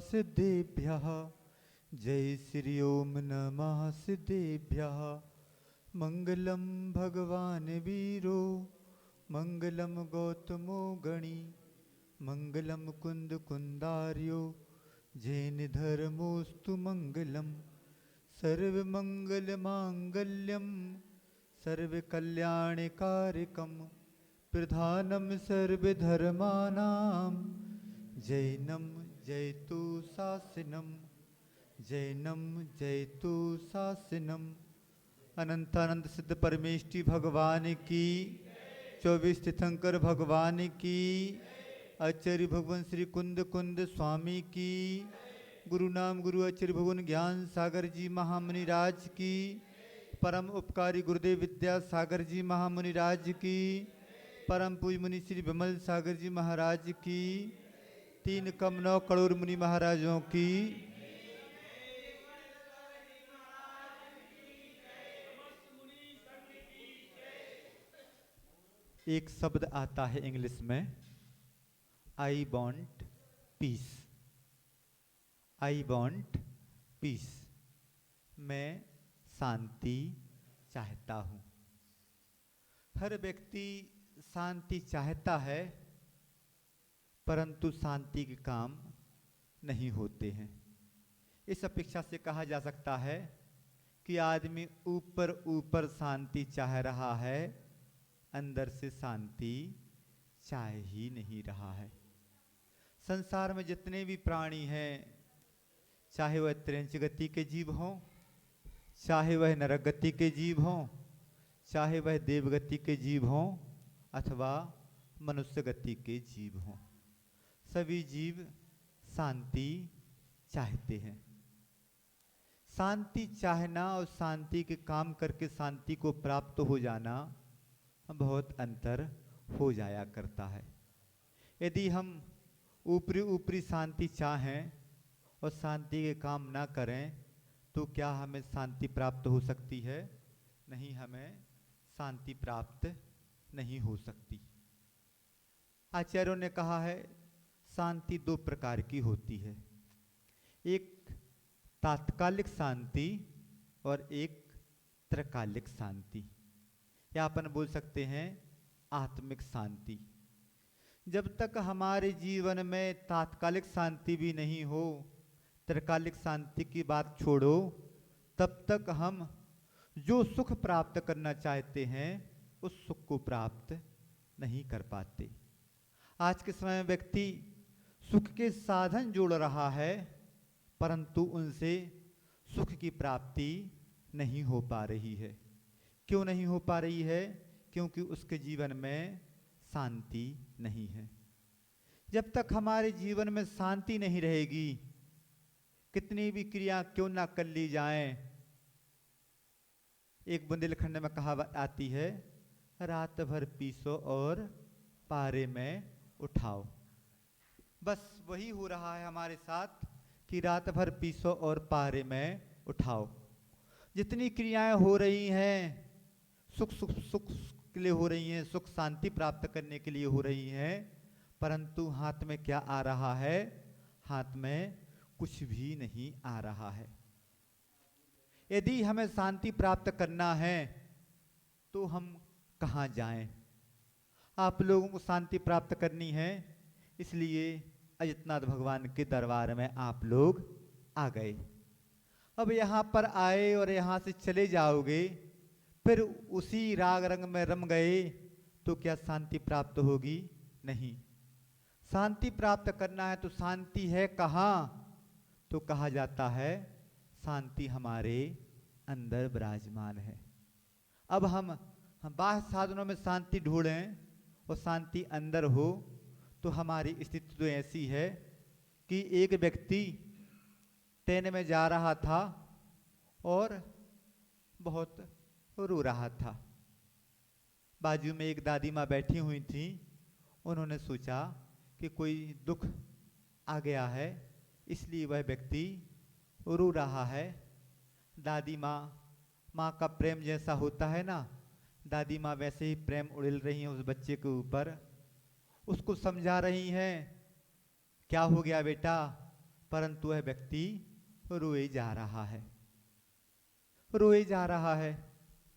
सिद्धेभ्यः। जय श्री ओम नमः सिद्धेभ्यः। मंगलम भगवान वीरो मंगलम गौतमो गणी मंगलम कुंद कुंदार्यो जैन धर्मोस्तु मंगलम। सर्वमंगल मांगल्यम सर्वकल्याणकारकम प्रधानम सर्वधर्मानां जैनम जयतु शासनम। जैनम जयतु शासनम। अनंतानंद सिद्ध परमेष्टि भगवान की, 24 तीर्थंकर भगवान की, आचार्य भगवान श्री कुंद कुंद स्वामी की, गुरु नाम गुरु आचार्य भगवान ज्ञान सागर जी महामुनि राज की, परम उपकारी गुरुदेव विद्या सागर जी महामुनि राज की, परम पूज मुनि श्री विमल सागर जी महाराज की, 3 कम 9 करोड़ मुनि महाराजों की। एक शब्द आता है इंग्लिश में, I want piece. I want piece, मैं शांति चाहता हूँ। हर व्यक्ति शांति चाहता है, परंतु शांति के काम नहीं होते हैं। इस अपेक्षा से कहा जा सकता है कि आदमी ऊपर ऊपर शांति चाह रहा है, अंदर से शांति चाह ही नहीं रहा है। संसार में जितने भी प्राणी हैं, चाहे वह त्रिंच गति के जीव हों, चाहे वह नरक गति के जीव हों, चाहे वह देवगति के जीव हों अथवा मनुष्य गति के जीव हों, सभी जीव शांति चाहते हैं। शांति चाहना और शांति के काम करके शांति को प्राप्त हो जाना बहुत अंतर हो जाया करता है। यदि हम ऊपरी ऊपरी शांति चाहें और शांति के काम ना करें तो क्या हमें शांति प्राप्त हो सकती है? नहीं, हमें शांति प्राप्त नहीं हो सकती। आचार्यों ने कहा है शांति 2 प्रकार की होती है, एक तात्कालिक शांति और एक त्रकालिक शांति, या अपन बोल सकते हैं आत्मिक शांति। जब तक हमारे जीवन में तात्कालिक शांति भी नहीं हो, त्रकालिक शांति की बात छोड़ो, तब तक हम जो सुख प्राप्त करना चाहते हैं उस सुख को प्राप्त नहीं कर पाते। आज के समय में व्यक्ति सुख के साधन जोड़ रहा है, परंतु उनसे सुख की प्राप्ति नहीं हो पा रही है। क्यों नहीं हो पा रही है? क्योंकि उसके जीवन में शांति नहीं है। जब तक हमारे जीवन में शांति नहीं रहेगी, कितनी भी क्रिया क्यों ना कर ली जाएं, एक बुंदेलखंड में कहावत आती है, रात भर पीसो और पारे में उठाओ। बस वही हो रहा है हमारे साथ कि रात भर पीसो और पारे में उठाओ। जितनी क्रियाएं हो रही हैं सुख सुख सुख के लिए हो रही हैं, सुख शांति प्राप्त करने के लिए हो रही हैं, परंतु हाथ में क्या आ रहा है? हाथ में कुछ भी नहीं आ रहा है। यदि हमें शांति प्राप्त करना है तो हम कहाँ जाएं? आप लोगों को शांति प्राप्त करनी है, इसलिए अजितनाथ भगवान के दरबार में आप लोग आ गए। अब यहाँ पर आए और यहाँ से चले जाओगे, फिर उसी राग रंग में रम गए तो क्या शांति प्राप्त होगी? नहीं। शांति प्राप्त करना है तो शांति है कहाँ? तो कहा जाता है शांति हमारे अंदर विराजमान है। अब हम बाह्य साधनों में शांति ढूंढें और शांति अंदर हो तो हमारी स्थिति तो ऐसी है कि एक व्यक्ति ट्रेन में जा रहा था और बहुत रो रहा था। बाजू में एक दादी माँ बैठी हुई थी। उन्होंने सोचा कि कोई दुख आ गया है, इसलिए वह व्यक्ति रो रहा है। दादी माँ का प्रेम जैसा होता है ना, दादी माँ वैसे ही प्रेम उड़ेल रही हैं उस बच्चे के ऊपर, उसको समझा रही हैं, क्या हो गया बेटा, परंतु वह व्यक्ति रोए जा रहा है, रोए जा रहा है,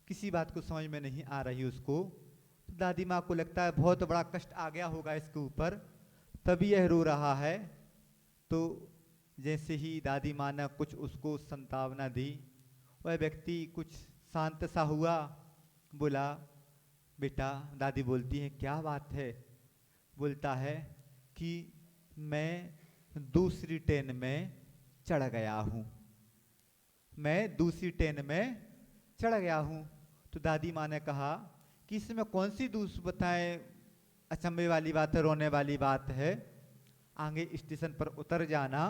किसी बात को समझ में नहीं आ रही उसको। तो दादी माँ को लगता है बहुत बड़ा कष्ट आ गया होगा इसके ऊपर, तभी यह रो रहा है। तो जैसे ही दादी माँ ने कुछ उसको सांत्वना दी, वह व्यक्ति कुछ शांत सा हुआ, बोला बेटा, दादी बोलती है क्या बात है? बोलता है कि मैं दूसरी ट्रेन में चढ़ गया हूँ, मैं दूसरी ट्रेन में चढ़ गया हूँ। तो दादी माँ ने कहा कि इसमें कौन सी बताएं अचंभे वाली बात है, रोने वाली बात है। आगे स्टेशन पर उतर जाना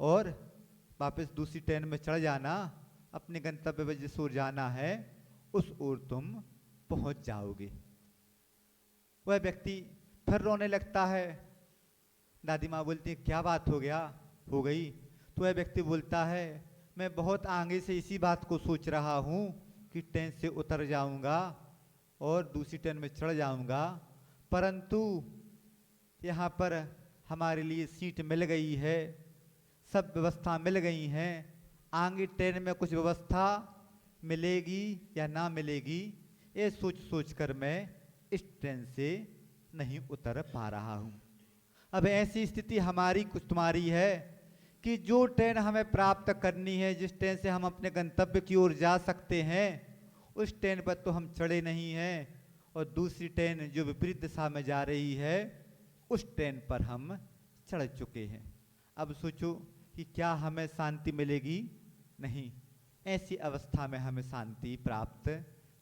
और वापस दूसरी ट्रेन में चढ़ जाना, अपने गंतव्य पर जिस ओर जाना है उस ओर तुम पहुंच जाओगे। वह व्यक्ति फिर रोने लगता है। दादी माँ बोलती है क्या बात हो गया, हो गई? तो वह व्यक्ति बोलता है मैं बहुत आगे से इसी बात को सोच रहा हूँ कि ट्रेन से उतर जाऊंगा और दूसरी ट्रेन में चढ़ जाऊंगा, परंतु यहाँ पर हमारे लिए सीट मिल गई है, सब व्यवस्था मिल गई हैं, आगे ट्रेन में कुछ व्यवस्था मिलेगी या ना मिलेगी, ये सोच सोच कर मैं इस ट्रेन से नहीं उतर पा रहा हूँ। अब ऐसी स्थिति हमारी कुछ तुम्हारी है कि जो ट्रेन हमें प्राप्त करनी है, जिस ट्रेन से हम अपने गंतव्य की ओर जा सकते हैं, उस ट्रेन पर तो हम चढ़े नहीं हैं, और दूसरी ट्रेन जो विपरीत दिशा में जा रही है उस ट्रेन पर हम चढ़ चुके हैं। अब सोचो कि क्या हमें शांति मिलेगी? नहीं, ऐसी अवस्था में हमें शांति प्राप्त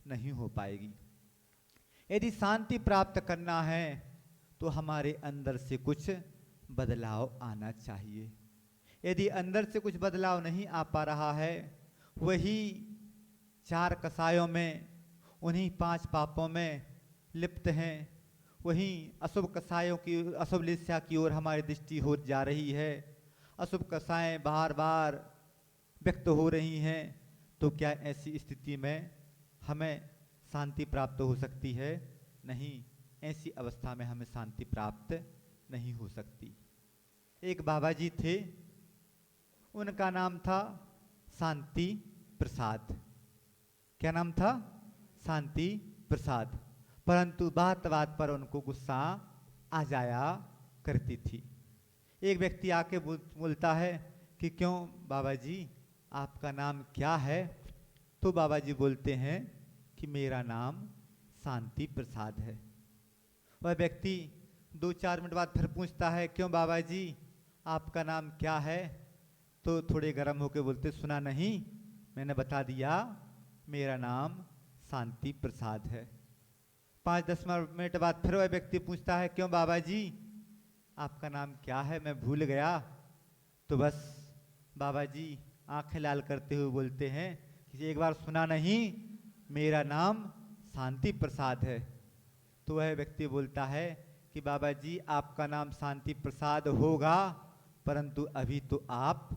नहीं हो पाएगी। यदि शांति प्राप्त करना है तो हमारे अंदर से कुछ बदलाव आना चाहिए। यदि अंदर से कुछ बदलाव नहीं आ पा रहा है, वही 4 कसायों में, उन्हीं 5 पापों में लिप्त हैं, वहीं अशुभ कसायों की, अशुभ लिस्या की ओर हमारी दृष्टि हो जा रही है, अशुभ कसाएं बार बार व्यक्त हो रही हैं, तो क्या ऐसी स्थिति में हमें शांति प्राप्त हो सकती है? नहीं, ऐसी अवस्था में हमें शांति प्राप्त नहीं हो सकती। एक बाबा जी थे, उनका नाम था शांति प्रसाद। क्या नाम था? शांति प्रसाद। परंतु बात बात पर उनको गुस्सा आ जाया करती थी। एक व्यक्ति आके बोलता है कि क्यों बाबा जी, आपका नाम क्या है? तो बाबा जी बोलते हैं कि मेरा नाम शांति प्रसाद है। वह व्यक्ति 2-4 मिनट बाद फिर पूछता है क्यों बाबा जी, आपका नाम क्या है? तो थोड़े गर्म होकर बोलते, सुना नहीं, मैंने बता दिया, मेरा नाम शांति प्रसाद है। 5-10 मिनट बाद फिर वह व्यक्ति पूछता है क्यों बाबा जी, आपका नाम क्या है? मैं भूल गया। तो बस बाबा जी आंखें लाल करते हुए बोलते हैं कि एक बार सुना नहीं, मेरा नाम शांति प्रसाद है। तो वह व्यक्ति बोलता है कि बाबा जी आपका नाम शांति प्रसाद होगा, परंतु अभी तो आप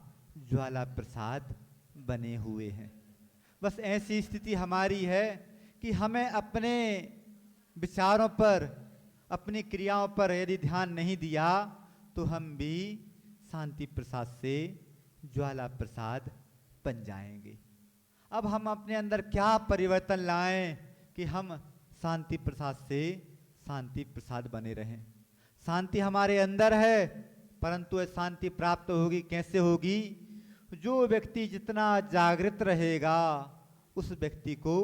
ज्वाला प्रसाद बने हुए हैं। बस ऐसी स्थिति हमारी है कि हमें अपने विचारों पर, अपनी क्रियाओं पर यदि ध्यान नहीं दिया तो हम भी शांति प्रसाद से ज्वाला प्रसाद बन जाएंगे। अब हम अपने अंदर क्या परिवर्तन लाएं कि हम शांति प्रसाद से शांति प्रसाद बने रहें? शांति हमारे अंदर है, परंतु यह शांति प्राप्त होगी कैसे होगी? जो व्यक्ति जितना जागृत रहेगा उस व्यक्ति को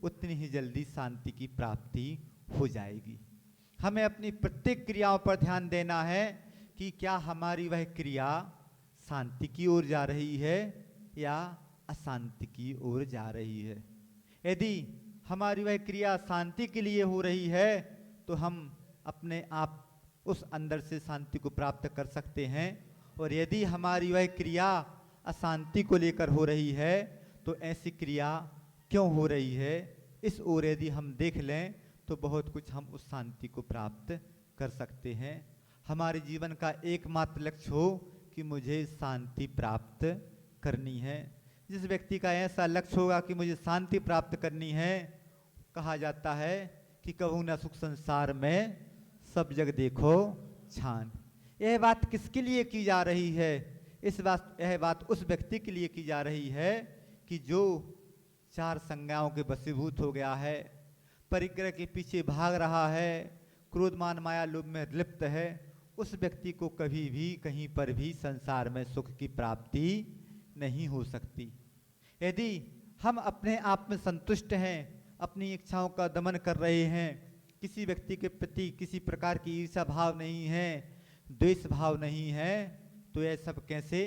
उतनी ही जल्दी शांति की प्राप्ति हो जाएगी। हमें अपनी प्रत्येक क्रियाओं पर ध्यान देना है कि क्या हमारी वह क्रिया शांति की ओर जा रही है या अशांति की ओर जा रही है। यदि हमारी वह क्रिया शांति के लिए हो रही है तो हम अपने आप उस अंदर से शांति को प्राप्त कर सकते हैं, और यदि हमारी वह क्रिया अशांति को लेकर हो रही है तो ऐसी क्रिया क्यों हो रही है, इस ओर यदि हम देख लें तो बहुत कुछ हम उस शांति को प्राप्त कर सकते हैं। हमारे जीवन का एकमात्र लक्ष्य हो कि मुझे शांति प्राप्त करनी है। जिस व्यक्ति का ऐसा लक्ष्य होगा कि मुझे शांति प्राप्त करनी है, कहा जाता है कि कहूँ न सुख संसार में, सब जग देखो छान। यह बात किसके लिए की जा रही है? यह बात उस व्यक्ति के लिए की जा रही है कि जो चार संज्ञाओं के वशीभूत हो गया है, परिग्रह के पीछे भाग रहा है, क्रोध मान माया लोभ में लिप्त है। उस व्यक्ति को कभी भी कहीं पर भी संसार में सुख की प्राप्ति नहीं हो सकती। यदि हम अपने आप में संतुष्ट हैं, अपनी इच्छाओं का दमन कर रहे हैं, किसी व्यक्ति के प्रति किसी प्रकार की ईर्ष्या भाव नहीं है, द्वेष भाव नहीं है, तो यह सब कैसे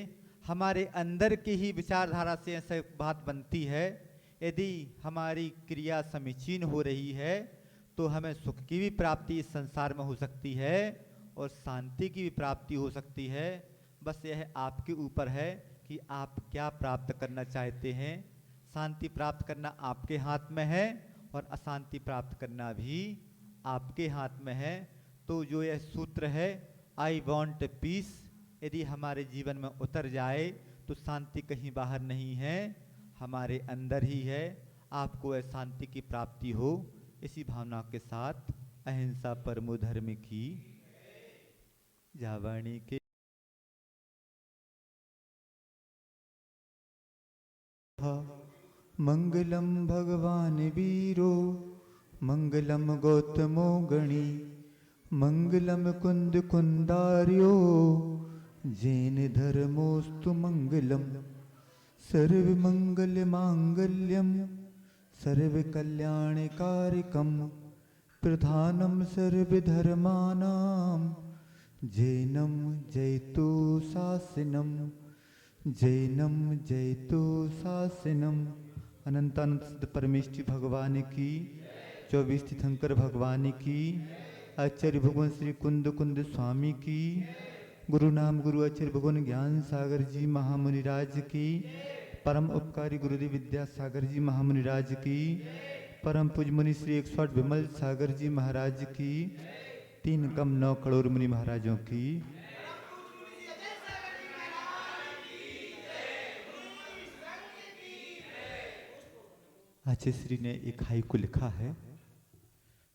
हमारे अंदर की ही विचारधारा से ऐसा बात बनती है। यदि हमारी क्रिया समीचीन हो रही है तो हमें सुख की भी प्राप्ति इस संसार में हो सकती है और शांति की भी प्राप्ति हो सकती है। बस यह आपके ऊपर है कि आप क्या प्राप्त करना चाहते हैं। शांति प्राप्त करना आपके हाथ में है और अशांति प्राप्त करना भी आपके हाथ में है। तो जो यह सूत्र है आई वॉन्ट पीस, यदि हमारे जीवन में उतर जाए तो शांति कहीं बाहर नहीं है, हमारे अंदर ही है। आपको यह शांति की प्राप्ति हो, इसी भावना के साथ अहिंसा परमो धर्म की जावाणी के मंगलम भगवान वीरो मंगलम गौतमो गणी मंगलम कुंद कुंदार्यो जैन धर्मोस्तु मंगलम सर्व मंगल मांगल्यम सर्व कल्याणकारिकम प्रधानम सर्व धर्मानां जैनम जयतु शासनम जैनम जयतु शासनम। अनंतानंद सिद्ध परमेष्ठी भगवान की, 24 तीर्थंकर भगवान की, आचार्य भगवान श्री कुंद कुंद स्वामी की, गुरु नाम गुरु आचार्य भगवान ज्ञान सागर जी महामुनिराज की, परम उपकारी गुरुदेव विद्यासागर जी महामुनिराज की, परम पूज मुनि श्री 108 विमल सागर जी महाराज की, 3 कम 9 करोड़ मुनि महाराजों की। आचार्य श्री ने एक हाइकु लिखा है,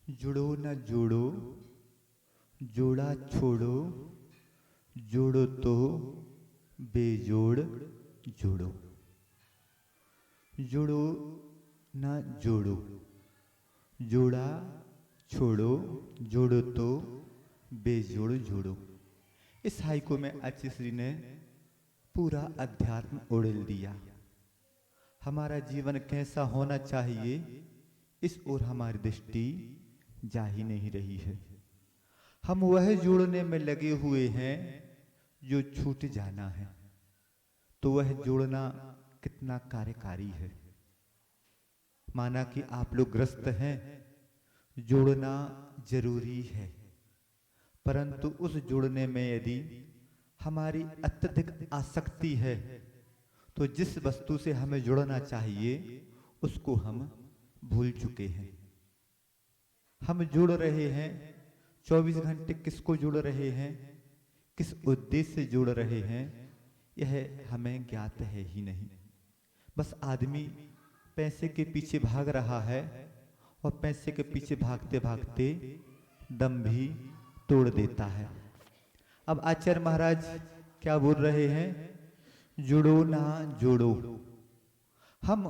जुड़ो न जोड़ो जोड़ा छोड़ो, जोड़ो तो बेजोड़ जोड़ो। जोड़ो न जोड़ो, जोड़ा छोड़ो, जोड़ो तो बेजोड़ जोड़ो। इस हाइकु में आचार्य श्री ने पूरा अध्यात्म उड़ेल दिया। हमारा जीवन कैसा होना चाहिए इस ओर हमारी दृष्टि जा ही नहीं रही है। हम वह जोड़ने में लगे हुए हैं जो छूट जाना है। तो वह जोड़ना कितना कार्यकारी है। माना कि आप लोग ग्रस्त हैं, जोड़ना जरूरी है, परंतु उस जोड़ने में यदि हमारी अत्यधिक आसक्ति है तो जिस वस्तु से हमें जुड़ना चाहिए उसको हम भूल चुके हैं। हम जुड़ रहे हैं 24 घंटे, किसको जुड़ रहे हैं, किस उद्देश्य से जुड़ रहे हैं, यह हमें ज्ञात है ही नहीं। बस आदमी पैसे के पीछे भाग रहा है और पैसे के पीछे भागते भागते दम भी तोड़ देता है। अब आचार्य महाराज क्या बोल रहे हैं, जुड़ो ना जोड़ो। हम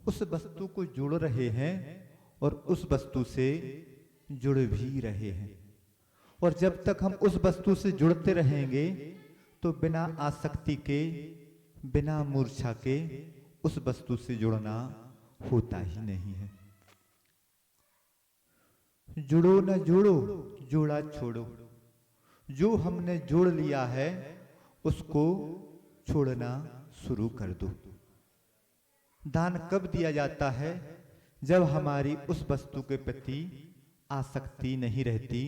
उस वस्तु को जोड़ रहे हैं और उस वस्तु से जुड़ भी रहे हैं। और जब तक हम उस वस्तु से जुड़ते रहेंगे तो बिना आसक्ति के, बिना मूर्छा के उस वस्तु से जुड़ना होता ही नहीं है। जुड़ो न जोड़ो, जोड़ा छोड़ो। जो हमने जोड़ लिया है उसको छोड़ना शुरू कर दो। दान कब दिया जाता है, जब हमारी उस वस्तु के प्रति आसक्ति नहीं रहती,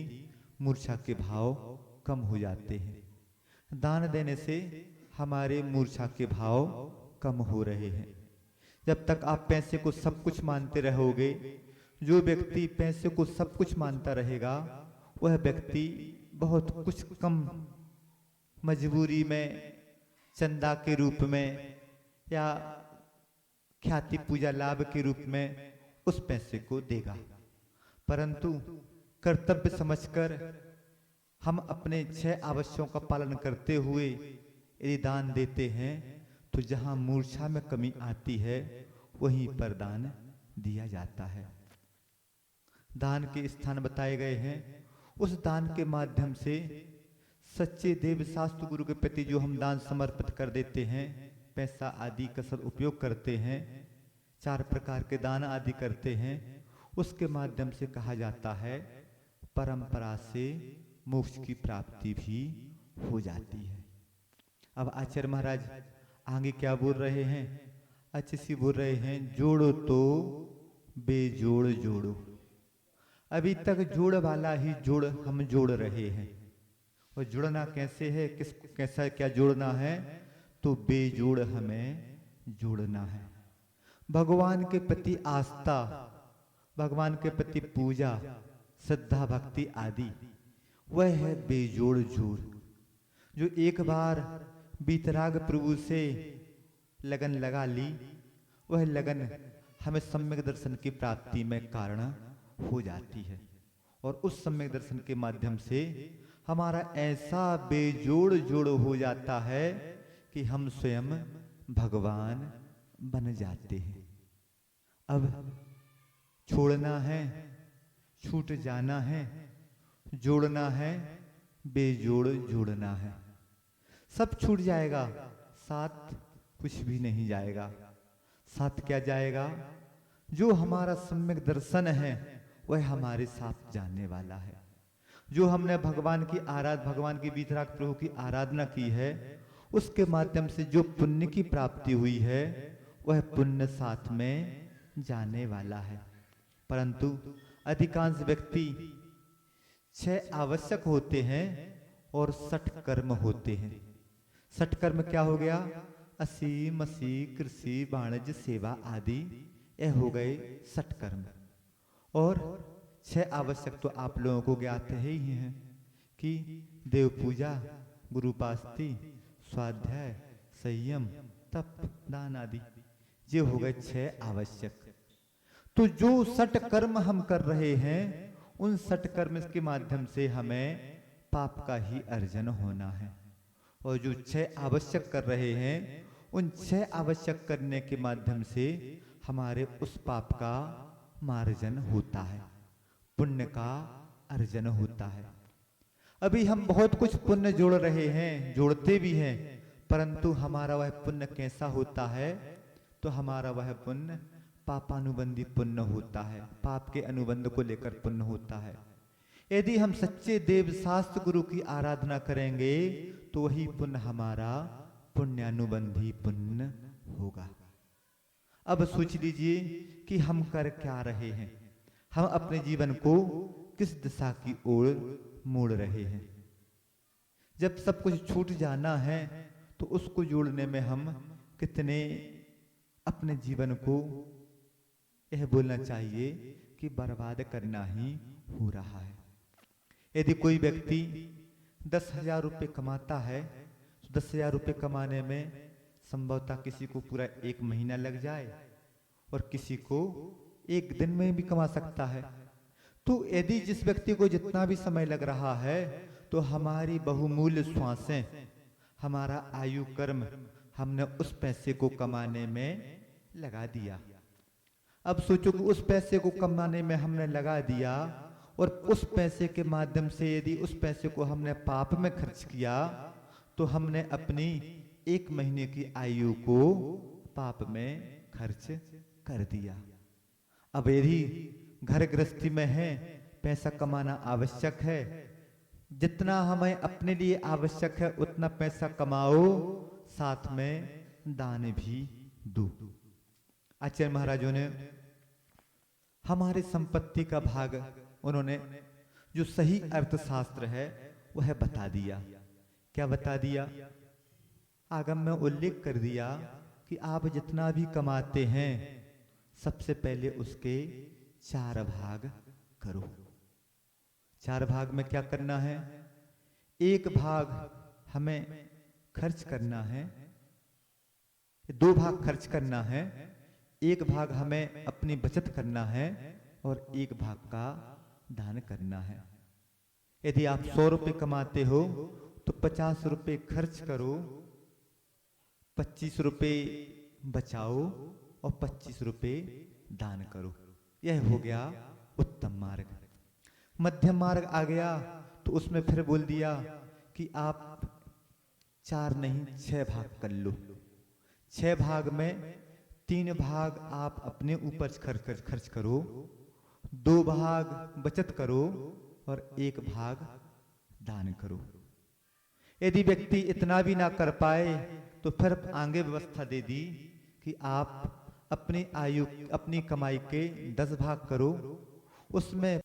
मूर्छा के भाव कम हो जाते हैं। दान देने से हमारे मूर्छा के भाव कम हो रहे हैं। जब तक आप पैसे को सब कुछ मानते रहोगे, जो व्यक्ति पैसे को सब कुछ मानता रहेगा वह व्यक्ति बहुत कुछ कम मजबूरी में, चंदा के रूप में या ख्याति पूजा लाभ के रूप में उस पैसे को देगा। परंतु कर्तव्य समझकर हम अपने 6 आवश्यकों का पालन करते हुए यदि दान देते हैं तो जहां मूर्छा में कमी आती है वहीं पर दान दिया जाता है। दान के स्थान बताए गए हैं। उस दान के माध्यम से सच्चे देव शास्त्र गुरु के प्रति जो हम दान समर्पित कर देते हैं, पैसा आदि का सदुपयोग करते हैं, 4 प्रकार के दान आदि करते हैं, उसके माध्यम से कहा जाता है परंपरा से मोक्ष की प्राप्ति भी हो जाती है। अब आचार्य महाराज आगे क्या बोल रहे हैं? अच्छे से बोल रहे हैं, जोड़ो तो बेजोड़ जोड़ो। अभी तक जोड़ वाला ही जोड़ हम जोड़ रहे हैं, और जुड़ना कैसे है, किस कैसा क्या जोड़ना है? तो बेजोड़ हमें जोड़ना है। भगवान के प्रति आस्था, भगवान के प्रति पूजा, श्रद्धा भक्ति आदि, वह है बेजोड़ जोड़। जो एक बार बीतराग प्रभु से लगन लगा ली, वह लगन हमें सम्यक दर्शन की प्राप्ति में कारण हो जाती है, और उस सम्यक दर्शन के माध्यम से हमारा ऐसा बेजोड़ जोड़ हो जाता है कि हम स्वयं भगवान बन जाते हैं। अब छोड़ना है, छूट जाना है, जोड़ना है, बेजोड़ जोड़ना है। सब छूट जाएगा, साथ कुछ भी नहीं जाएगा। साथ क्या जाएगा? जो हमारा सम्यक दर्शन है वह हमारे साथ जाने वाला है। जो हमने भगवान की बीतराग प्रभु की आराधना की है, उसके माध्यम से जो पुण्य की प्राप्ति हुई है वह पुण्य साथ में जाने वाला है। परंतु अधिकांश व्यक्ति 6 आवश्यक होते हैं और 60 कर्म होते हैं। 60 कर्म क्या हो गया? असी मसी कृषि वाणिज्य सेवा आदि, यह हो गए 60 कर्म। और 6 आवश्यक तो आप लोगों को ज्ञात है ही हैं कि देव पूजा, गुरुपास्ति, स्वाध्याय, संयम, तप, दान आदि, ये हो गए 6 आवश्यक। तो जो 60 कर्म हम कर रहे हैं, उन 60 कर्म के माध्यम से हमें पाप का ही अर्जन होना है। और जो 6 आवश्यक कर रहे हैं, उन 6 आवश्यक करने के माध्यम से हमारे उस पाप का मार्जन होता है, पुण्य का अर्जन होता है। अभी हम बहुत कुछ पुण्य जोड़ रहे हैं, जोड़ते भी हैं, परंतु हमारा वह पुण्य कैसा होता है? तो हमारा वह पुण्य पापानुबंधी पुण्य होता है, पाप के अनुबंध को लेकर पुण्य होता है। यदि हम सच्चे देव शास्त्र गुरु की आराधना करेंगे तो वही पुण्य हमारा पुण्यानुबंधी पुण्य होगा। अब सोच लीजिए कि हम कर क्या रहे हैं, हम अपने जीवन को किस दिशा की ओर मोड़ रहे हैं। जब सब कुछ छूट जाना है तो उसको जोड़ने में हम कितने अपने जीवन को, यह बोलना चाहिए कि बर्बाद करना ही हो रहा है। यदि कोई व्यक्ति 10,000 रुपये कमाता है तो 10,000 रुपये कमाने में संभवतः किसी को पूरा 1 महीना लग जाए और किसी को 1 दिन में भी कमा सकता है। तो यदि जिस व्यक्ति को जितना भी समय लग रहा है, तो हमारी बहुमूल्य श्वासें, हमारा आयु कर्म हमने उस पैसे को कमाने में लगा दिया। अब सोचो कि उस पैसे को कमाने में हमने लगा दिया, और उस पैसे के माध्यम से यदि उस पैसे को हमने पाप में खर्च किया तो हमने अपनी 1 महीने की आयु को पाप में खर्च कर दिया। अब यदि घर गृहस्थी में है, पैसा कमाना आवश्यक है, जितना हमें अपने लिए आवश्यक है उतना पैसा कमाओ, साथ में दान भी दो। आचार्य महाराजों ने हमारी संपत्ति का भाग, उन्होंने जो सही अर्थशास्त्र है वह बता दिया। क्या बता दिया? आगम में उल्लेख कर दिया कि आप जितना भी कमाते हैं सबसे पहले उसके 4 भाग करो। 4 भाग में क्या करना है? 1 भाग हमें खर्च करना है, 2 भाग खर्च करना है, 1 भाग हमें अपनी बचत करना है, और 1 भाग का दान करना है। यदि आप 100 रुपये कमाते हो तो 50 रुपये खर्च करो, 25 रुपये बचाओ और 25 रुपये दान करो। यह हो गया उत्तम मार्ग। मध्यम मार्ग आ गया तो उसमें फिर बोल दिया कि आप 4 नहीं 6 भाग कर लो। 6 भाग में 3 भाग आप अपने ऊपर खर्च करो, 2 भाग बचत करो और 1 भाग दान करो। यदि व्यक्ति इतना भी ना कर पाए तो फिर आगे व्यवस्था दे दी कि आप अपनी कमाई के 10 भाग करो, उसमें